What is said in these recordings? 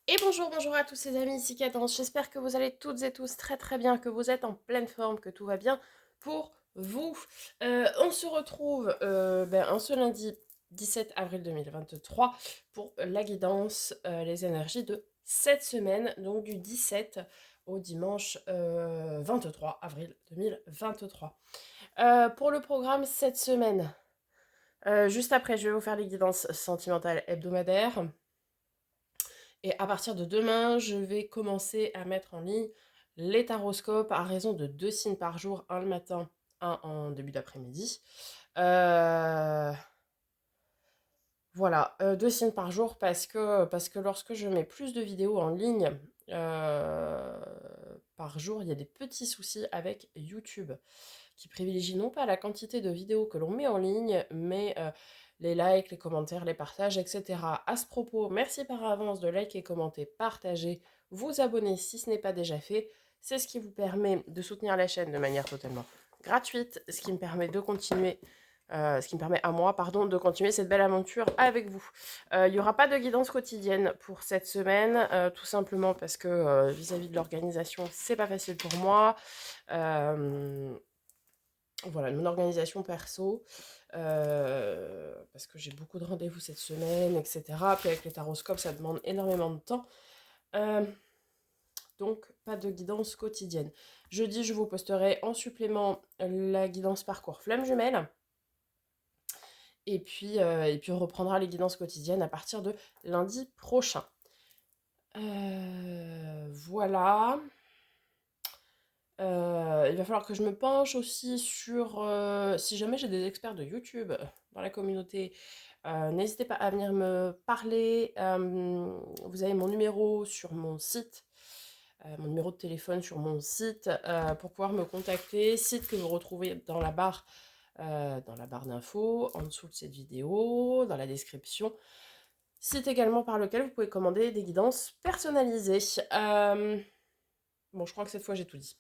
Et bonjour, bonjour à tous ces amis, ici Cadence. J'espère que vous allez toutes et tous très très bien, que vous êtes en pleine forme, que tout va bien pour vous. On se retrouve en ce lundi 17 avril 2023 pour la guidance, les énergies de cette semaine, donc du 17 au dimanche 23 avril 2023. Pour le programme cette semaine, juste après, je vais vous faire les guidances sentimentales hebdomadaires. Et à partir de demain, je vais commencer à mettre en ligne les taroscopes à raison de 2 signes par jour, un le matin, un en début d'après-midi. Euh, voilà, 2 signes par jour parce que lorsque je mets plus de vidéos en ligne euh, par jour, il y a des petits soucis avec YouTube qui privilégie non pas la quantité de vidéos que l'on met en ligne, mais les likes, les commentaires, les partages, etc. À ce propos, merci par avance de liker, commenter, partager, vous abonner si ce n'est pas déjà fait. C'est ce qui vous permet de soutenir la chaîne de manière totalement gratuite, ce qui me permet de continuer. Ce qui me permet à moi, pardon, de continuer cette belle aventure avec vous. Il n'y aura pas de guidance quotidienne pour cette semaine, tout simplement parce que vis-à-vis de l'organisation, c'est pas facile pour moi. Voilà, mon organisation perso, parce que j'ai beaucoup de rendez-vous cette semaine, etc. Puis avec les taroscopes, ça demande énormément de temps. Euh, donc, pas de guidance quotidienne. Jeudi, je vous posterai en supplément la guidance parcours flamme jumelle. Et puis on reprendra les guidances quotidiennes à partir de lundi prochain. Voilà. Il va falloir que je me penche aussi sur si jamais j'ai des experts de YouTube dans la communauté, n'hésitez pas à venir me parler. Vous avez mon numéro sur mon site, mon numéro de téléphone sur mon site pour pouvoir me contacter. Site que vous retrouvez dans la barre d'infos, en dessous de cette vidéo, dans la description. Site également par lequel vous pouvez commander des guidances personnalisées. Bon, je crois que cette fois j'ai tout dit.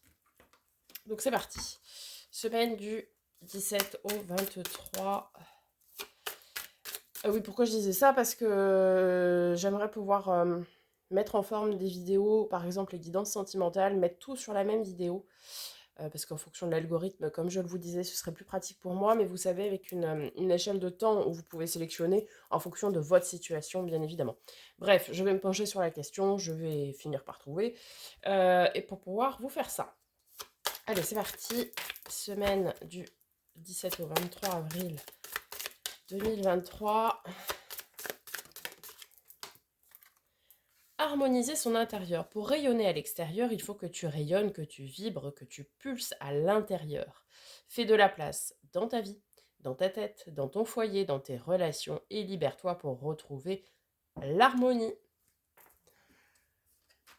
Donc c'est parti. Semaine du 17 au 23. Oui, pourquoi je disais ça? Parce que j'aimerais pouvoir mettre en forme des vidéos, par exemple les guidances sentimentales, mettre tout sur la même vidéo. Parce qu'en fonction de l'algorithme, comme je vous disais, ce serait plus pratique pour moi. Mais vous savez, avec une échelle de temps où vous pouvez sélectionner en fonction de votre situation, bien évidemment. Bref, je vais me pencher sur la question, je vais finir par trouver. Et pour pouvoir vous faire ça. Allez, c'est parti. Semaine du 17 au 23 avril 2023. Harmoniser son intérieur. Pour rayonner à l'extérieur, il faut que tu rayonnes, que tu vibres, que tu pulses à l'intérieur. Fais de la place dans ta vie, dans ta tête, dans ton foyer, dans tes relations et libère-toi pour retrouver l'harmonie.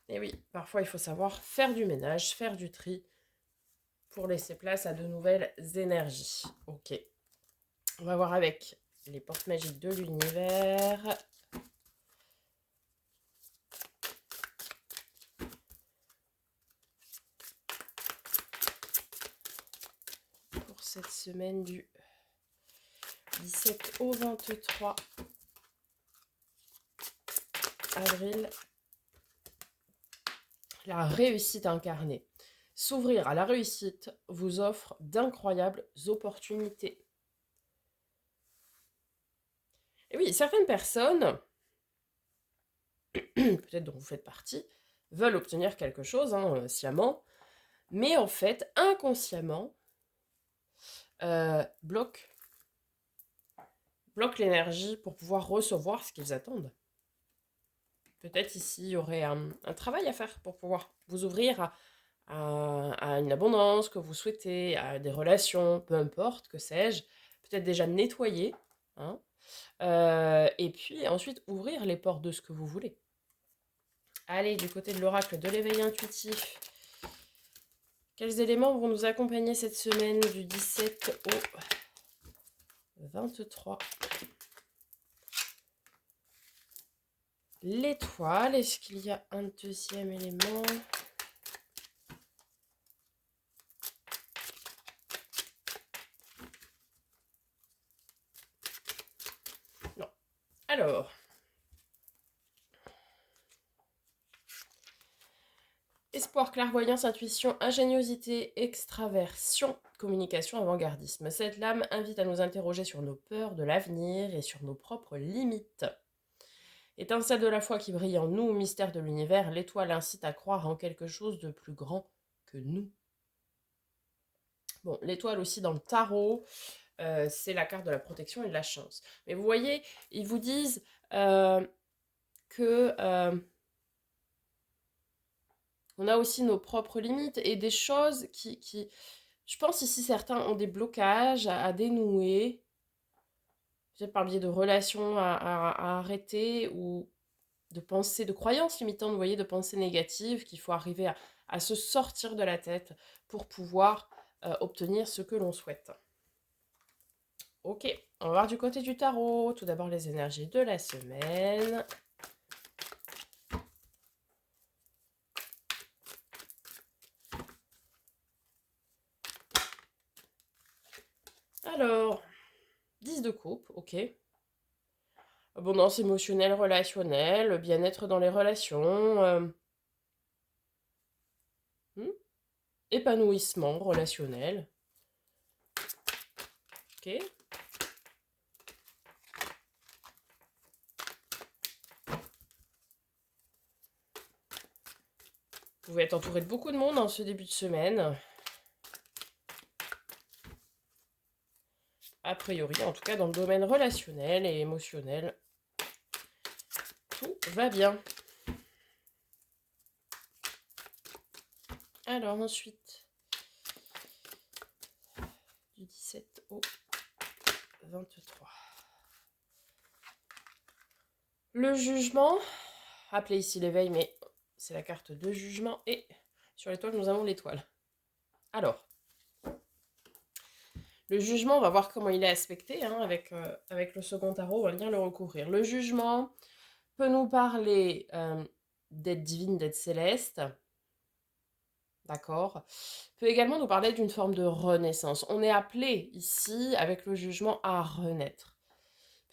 Et oui, parfois il faut savoir faire du ménage, faire du tri pour laisser place à de nouvelles énergies. Ok, on va voir avec les portes magiques de l'univers. Pour cette semaine du 17 au 23 avril. La réussite incarnée. S'ouvrir à la réussite vous offre d'incroyables opportunités. Et oui, certaines personnes, peut-être dont vous faites partie, veulent obtenir quelque chose, sciemment, mais en fait, inconsciemment, bloquent l'énergie pour pouvoir recevoir ce qu'ils attendent. Peut-être ici, il y aurait un travail à faire pour pouvoir vous ouvrir à une abondance que vous souhaitez, à des relations, peu importe, que sais-je. Peut-être déjà nettoyer, hein, et puis ensuite ouvrir les portes de ce que vous voulez. Allez, du côté de l'oracle de l'éveil intuitif, quels éléments vont nous accompagner cette semaine du 17 au 23? L'étoile, est-ce qu'il y a un deuxième élément? Non. Alors, Espoir, clairvoyance, intuition, ingéniosité, extraversion, communication, avant-gardisme. Cette lame invite à nous interroger sur nos peurs de l'avenir et sur nos propres limites. Étincelle de la foi qui brille en nous, mystère de l'univers, l'étoile incite à croire en quelque chose de plus grand que nous. Bon, l'étoile aussi dans le tarot, c'est la carte de la protection et de la chance. Mais vous voyez, ils vous disent que on a aussi nos propres limites et des choses qui... Je pense ici certains ont des blocages à dénouer, peut-être par le biais de relations à arrêter ou de pensées, de croyances limitantes, vous voyez, de pensées négatives qu'il faut arriver à se sortir de la tête pour pouvoir obtenir ce que l'on souhaite. Ok, on va voir du côté du tarot. Tout d'abord les énergies de la semaine. Alors, 10 de coupe, ok. Abondance émotionnelle, relationnelle, bien-être dans les relations. Épanouissement relationnel. Ok. Vous pouvez être entouré de beaucoup de monde en ce début de semaine. A priori, en tout cas dans le domaine relationnel et émotionnel, tout va bien. Alors ensuite, du 17 au 23. Le jugement, appelé ici l'éveil, mais c'est la carte de jugement. Et sur l'étoile, nous avons l'étoile. Alors, le jugement, on va voir comment il est aspecté hein, avec le second tarot, on va bien le recouvrir. Le jugement peut nous parler d'aide divine, d'aide céleste, d'accord. Peut également nous parler d'une forme de renaissance. On est appelé ici, avec le jugement, à renaître.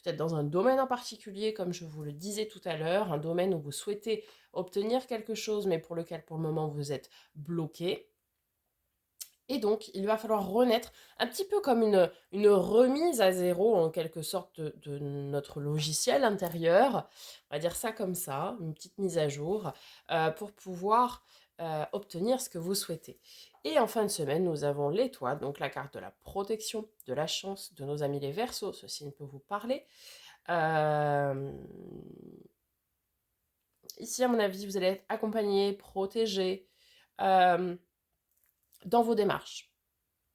Peut-être dans un domaine en particulier, comme je vous le disais tout à l'heure, un domaine où vous souhaitez obtenir quelque chose, mais pour lequel pour le moment vous êtes bloqué. Et donc, il va falloir renaître un petit peu comme une remise à zéro, en quelque sorte, de notre logiciel intérieur. On va dire ça comme ça, une petite mise à jour, pour pouvoir obtenir ce que vous souhaitez. Et en fin de semaine, nous avons l'étoile, donc la carte de la protection, de la chance de nos amis les Verseaux. Ceci ne peut vous parler. Ici, à mon avis, vous allez être accompagné, protégé dans vos démarches.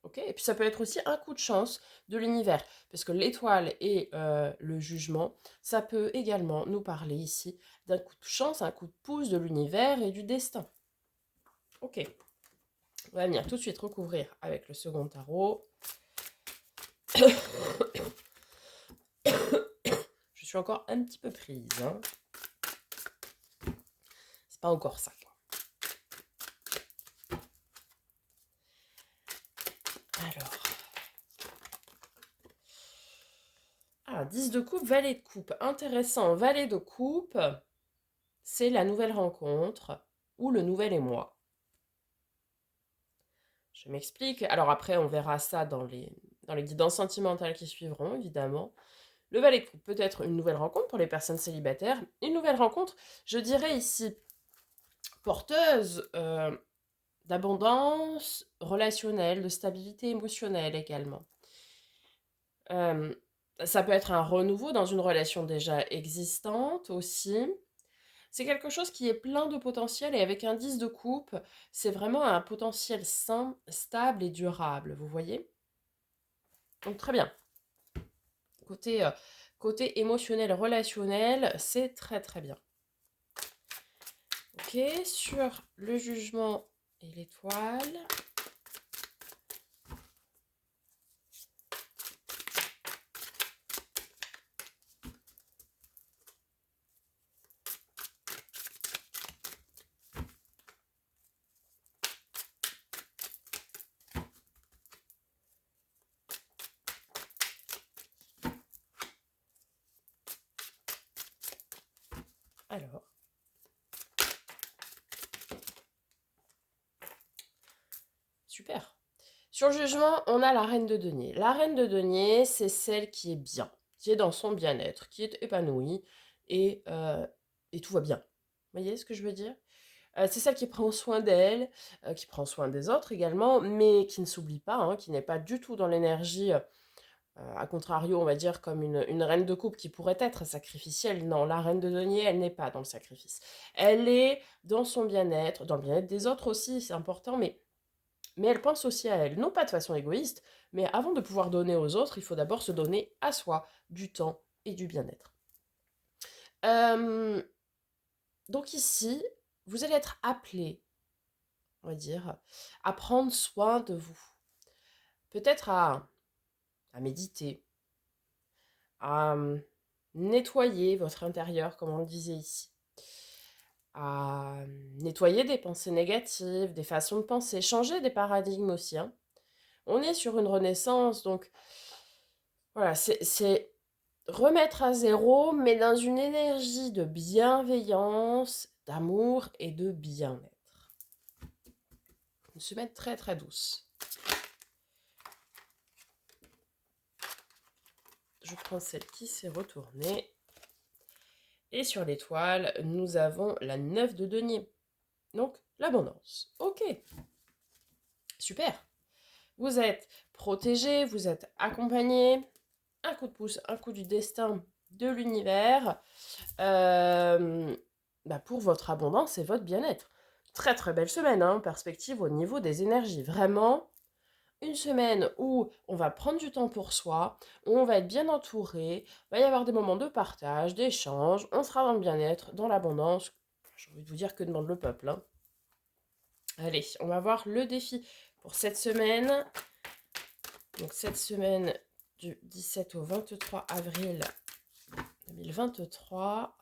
Okay, et puis ça peut être aussi un coup de chance de l'univers, parce que l'étoile et le jugement, ça peut également nous parler ici d'un coup de chance, un coup de pouce de l'univers et du destin. Ok, on va venir tout de suite recouvrir avec le second tarot. Je suis encore un petit peu prise. Hein. C'est pas encore ça. Alors, 10 de coupe, valet de coupe. Intéressant, valet de coupe, c'est la nouvelle rencontre ou le nouvel émoi. Je m'explique. Alors après, on verra ça dans les guidances sentimentales qui suivront, évidemment. Le valet de coupe peut être une nouvelle rencontre pour les personnes célibataires. Une nouvelle rencontre, je dirais ici, porteuse d'abondance relationnelle, de stabilité émotionnelle également. Ça peut être un renouveau dans une relation déjà existante aussi. C'est quelque chose qui est plein de potentiel et avec un 10 de coupe, c'est vraiment un potentiel sain, stable et durable, vous voyez? Donc très bien. Côté émotionnel, relationnel, c'est très très bien. Ok, sur le jugement et l'étoile. Alors. Super. Sur le jugement, on a la reine de denier. La reine de denier, c'est celle qui est bien, qui est dans son bien-être, qui est épanouie et tout va bien. Vous voyez ce que je veux dire? C'est celle qui prend soin d'elle, qui prend soin des autres également, mais qui ne s'oublie pas, hein, qui n'est pas du tout dans l'énergie, à contrario, on va dire, comme une reine de coupe qui pourrait être sacrificielle. Non, la reine de denier, elle n'est pas dans le sacrifice. Elle est dans son bien-être, dans le bien-être des autres aussi, c'est important, mais elle pense aussi à elle. Non pas de façon égoïste, mais avant de pouvoir donner aux autres, il faut d'abord se donner à soi du temps et du bien-être. Euh, donc ici, vous allez être appelé, on va dire, à prendre soin de vous. Peut-être à méditer, à nettoyer votre intérieur, comme on le disait ici, à nettoyer des pensées négatives, des façons de penser, changer des paradigmes aussi, hein. On est sur une renaissance, donc voilà, c'est remettre à zéro, mais dans une énergie de bienveillance, d'amour et de bien-être. Une semaine très très douce. Je prends celle qui s'est retournée. Et sur l'étoile, nous avons la 9 de denier. Donc, l'abondance. Ok, super. Vous êtes protégé, vous êtes accompagné. Un coup de pouce, un coup du destin de l'univers pour votre abondance et votre bien-être. Très très belle semaine, hein, perspective au niveau des énergies. Vraiment, une semaine où on va prendre du temps pour soi, où on va être bien entouré, il va y avoir des moments de partage, d'échange, on sera dans le bien-être, dans l'abondance. J'ai envie de vous dire que demande le peuple, hein. Allez, on va voir le défi pour cette semaine. Donc cette semaine du 17 au 23 avril 2023.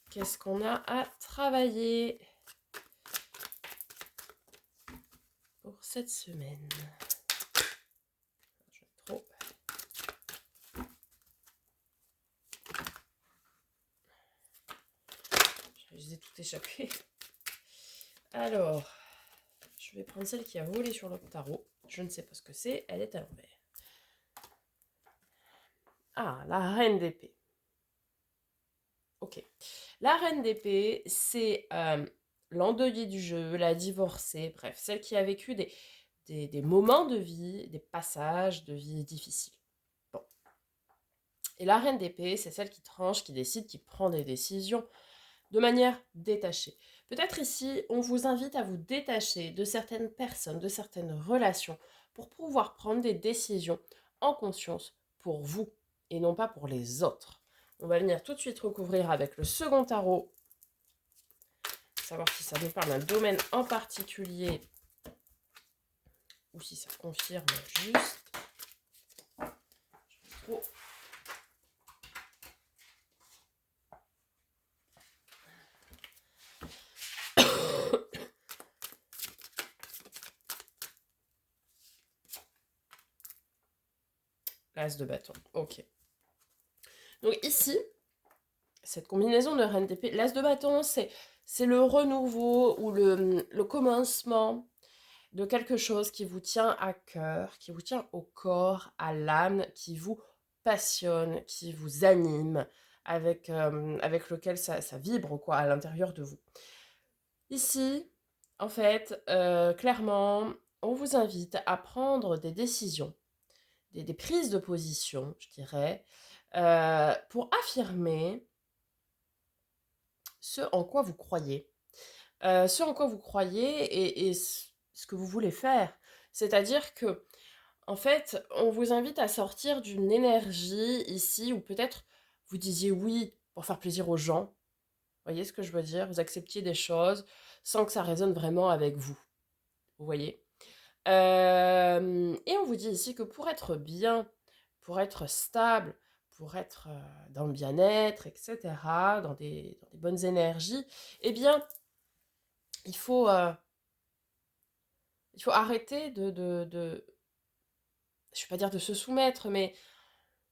Qu'est-ce qu'on a à travailler pour cette semaine? Je vais trop. Je les ai toutes échappées. Alors, je vais prendre celle qui a volé sur le tarot. Je ne sais pas ce que c'est, elle est à l'envers. Ah, la reine d'épée. Ok. La reine d'épée, c'est l'endeuillée du jeu, la divorcée, bref, celle qui a vécu des moments de vie, des passages de vie difficiles. Bon. Et la reine d'épée, c'est celle qui tranche, qui décide, qui prend des décisions de manière détachée. Peut-être ici, on vous invite à vous détacher de certaines personnes, de certaines relations, pour pouvoir prendre des décisions en conscience pour vous et non pas pour les autres. On va venir tout de suite recouvrir avec le second tarot, savoir si ça nous parle d'un domaine en particulier ou si ça confirme juste. Je vais trop. L'as de bâton, ok. Donc ici, cette combinaison de reine d'épée, l'as de bâton, c'est le renouveau ou le commencement de quelque chose qui vous tient à cœur, qui vous tient au corps, à l'âme, qui vous passionne, qui vous anime, avec lequel ça vibre quoi, à l'intérieur de vous. Ici, en fait, clairement, on vous invite à prendre des décisions, des prises de position, je dirais, pour affirmer ce en quoi vous croyez. Ce en quoi vous croyez et ce que vous voulez faire. C'est-à-dire que, en fait, on vous invite à sortir d'une énergie ici où peut-être vous disiez oui pour faire plaisir aux gens. Vous voyez ce que je veux dire? Vous acceptiez des choses sans que ça résonne vraiment avec vous. Vous voyez? Et on vous dit ici que pour être bien, pour être stable, pour être dans le bien-être, etc., dans des bonnes énergies, eh bien, il faut, euh, il faut arrêter je ne vais pas dire de se soumettre, mais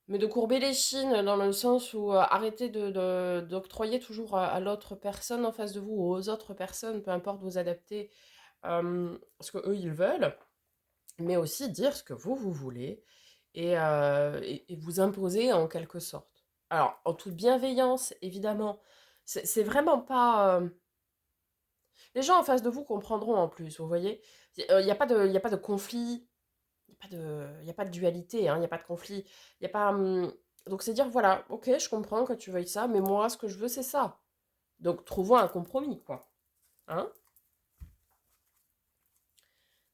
Mais de courber les chines dans le sens où arrêtez d'octroyer toujours à l'autre personne en face de vous ou aux autres personnes, peu importe, vous adapter ce que eux ils veulent, mais aussi dire ce que vous voulez et vous imposer en quelque sorte. Alors, en toute bienveillance, évidemment, c'est vraiment pas. Les gens en face de vous comprendront en plus, vous voyez. Il n'y a pas de, y a pas de conflit, il y a pas de dualité, hein, il n'y a pas de conflit. Il y a pas. Donc, c'est dire, voilà, ok, je comprends que tu veuilles ça, mais moi, ce que je veux, c'est ça. Donc, trouvons un compromis, quoi. Hein?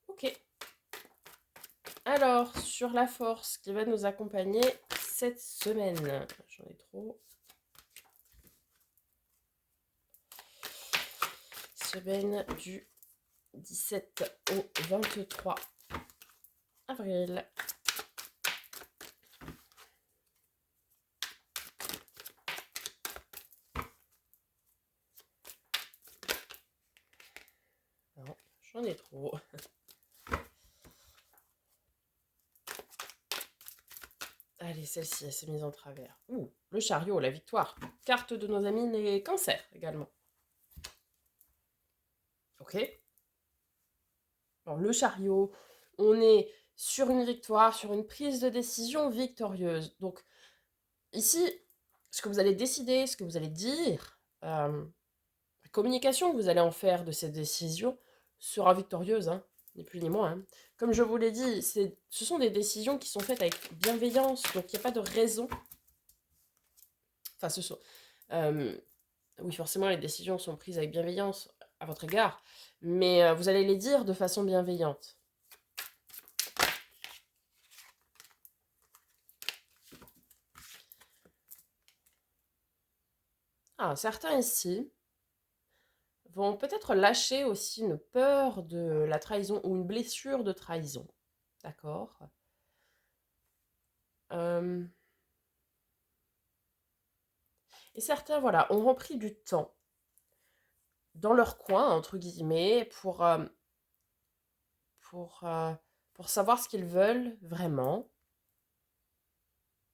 Ok. Alors, sur la force qui va nous accompagner cette semaine. J'en ai trop. Semaine du 17 au 23 avril. Non, j'en ai trop. Allez, celle-ci, elle s'est mise en travers. Ouh, le chariot, la victoire. Carte de nos amis les cancers également. Ok. Alors, le chariot, on est sur une victoire, sur une prise de décision victorieuse. Donc, ici, ce que vous allez décider, ce que vous allez dire, la communication que vous allez en faire de cette décision sera victorieuse, hein, ni plus ni moins. Hein. Comme je vous l'ai dit, ce sont des décisions qui sont faites avec bienveillance, donc il n'y a pas de raison. Enfin, ce sont. euh, oui, forcément, les décisions sont prises avec bienveillance à votre égard, mais vous allez les dire de façon bienveillante. Ah, certains ici vont peut-être lâcher aussi une peur de la trahison ou une blessure de trahison. D'accord. Euh, Et certains, voilà, ont repris du temps dans leur coin, entre guillemets, pour, euh, pour savoir ce qu'ils veulent vraiment,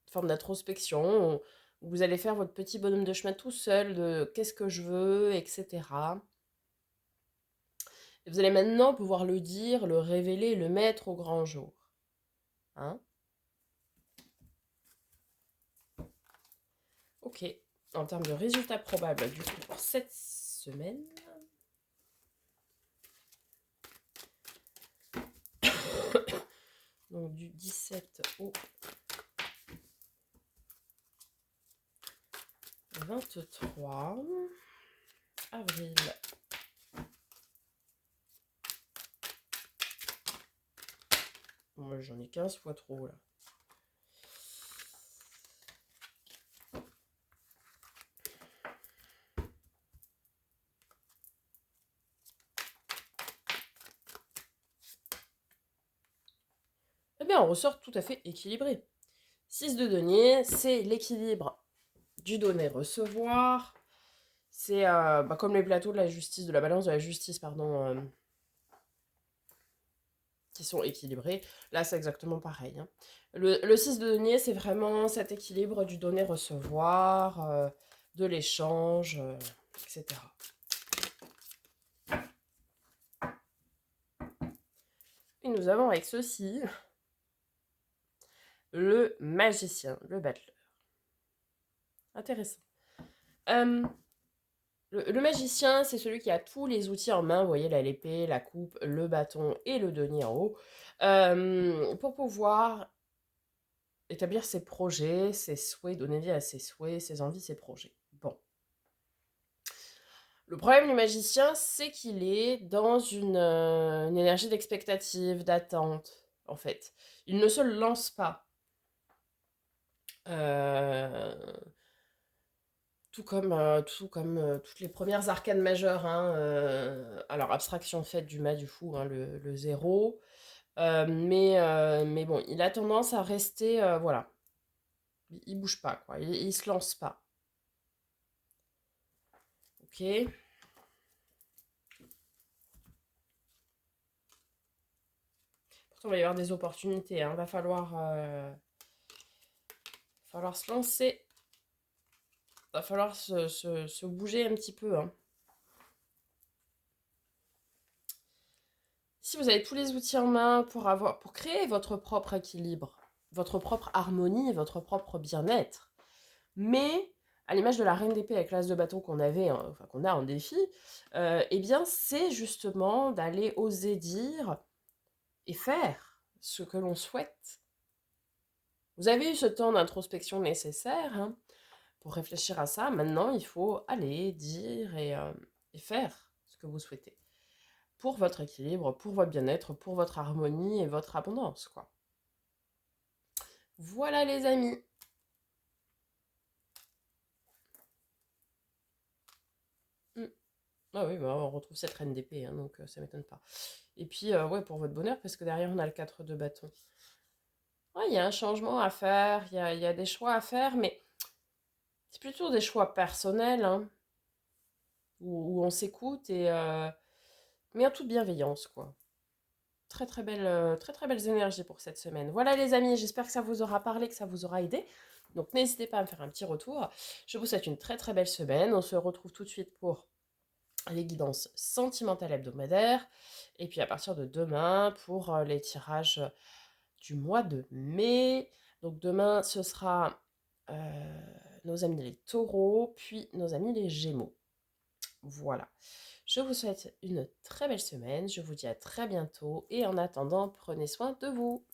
une forme d'introspection, où vous allez faire votre petit bonhomme de chemin tout seul, de qu'est-ce que je veux, etc. Et vous allez maintenant pouvoir le dire, le révéler, le mettre au grand jour. Hein? Ok. En termes de résultats probables, du coup, pour cette semaine. Donc du 17 au 23 avril. Moi, j'en ai 15 fois trop, là. Eh bien, on ressort tout à fait équilibré. 6 de denier, c'est l'équilibre du donner-recevoir. C'est comme les plateaux de la justice, de la balance de la justice, pardon, qui sont équilibrés. Là, c'est exactement pareil. Hein. Le 6 de denier, c'est vraiment cet équilibre du donner-recevoir, de l'échange, etc. Et nous avons avec ceci le magicien, le battleur. Intéressant. Le magicien, c'est celui qui a tous les outils en main, vous voyez, l'épée, la coupe, le bâton et le denier en haut, pour pouvoir établir ses projets, ses souhaits, donner vie à ses souhaits, ses envies, ses projets. Bon. Le problème du magicien, c'est qu'il est dans une énergie d'expectative, d'attente, en fait. Il ne se lance pas. Euh, tout comme toutes les premières arcanes majeures. Hein, alors, abstraction faite du mât du fou, hein, le zéro. Mais bon, il a tendance à rester. Voilà. Il bouge pas, quoi. Il se lance pas. Ok. Pourtant, il va y avoir des opportunités. Hein. Va falloir. falloir se lancer. Va falloir se bouger un petit peu, hein. Si vous avez tous les outils en main pour créer votre propre équilibre, votre propre harmonie, votre propre bien-être, mais à l'image de la reine d'épée avec l'as de bâton qu'on avait, hein, enfin qu'on a en défi, eh bien c'est justement d'aller oser dire et faire ce que l'on souhaite. Vous avez eu ce temps d'introspection nécessaire, hein, pour réfléchir à ça. Maintenant, il faut aller dire et faire ce que vous souhaitez. Pour votre équilibre, pour votre bien-être, pour votre harmonie et votre abondance, quoi. Voilà les amis. Mm. Ah oui, bah, on retrouve cette reine d'épée, hein, donc ça m'étonne pas. Et puis, ouais, pour votre bonheur, parce que derrière, on a le 4 de bâton. Ouais, il y a un changement à faire, il y a des choix à faire, mais c'est plutôt des choix personnels, hein, où on s'écoute, mais en toute bienveillance, quoi. Très très belles énergies pour cette semaine. Voilà les amis, j'espère que ça vous aura parlé, que ça vous aura aidé. Donc n'hésitez pas à me faire un petit retour. Je vous souhaite une très très belle semaine. On se retrouve tout de suite pour les guidances sentimentales hebdomadaires. Et puis à partir de demain pour les tirages du mois de mai. Donc demain ce sera nos amis les taureaux, puis nos amis les gémeaux. Voilà. Je vous souhaite une très belle semaine, je vous dis à très bientôt et en attendant, prenez soin de vous.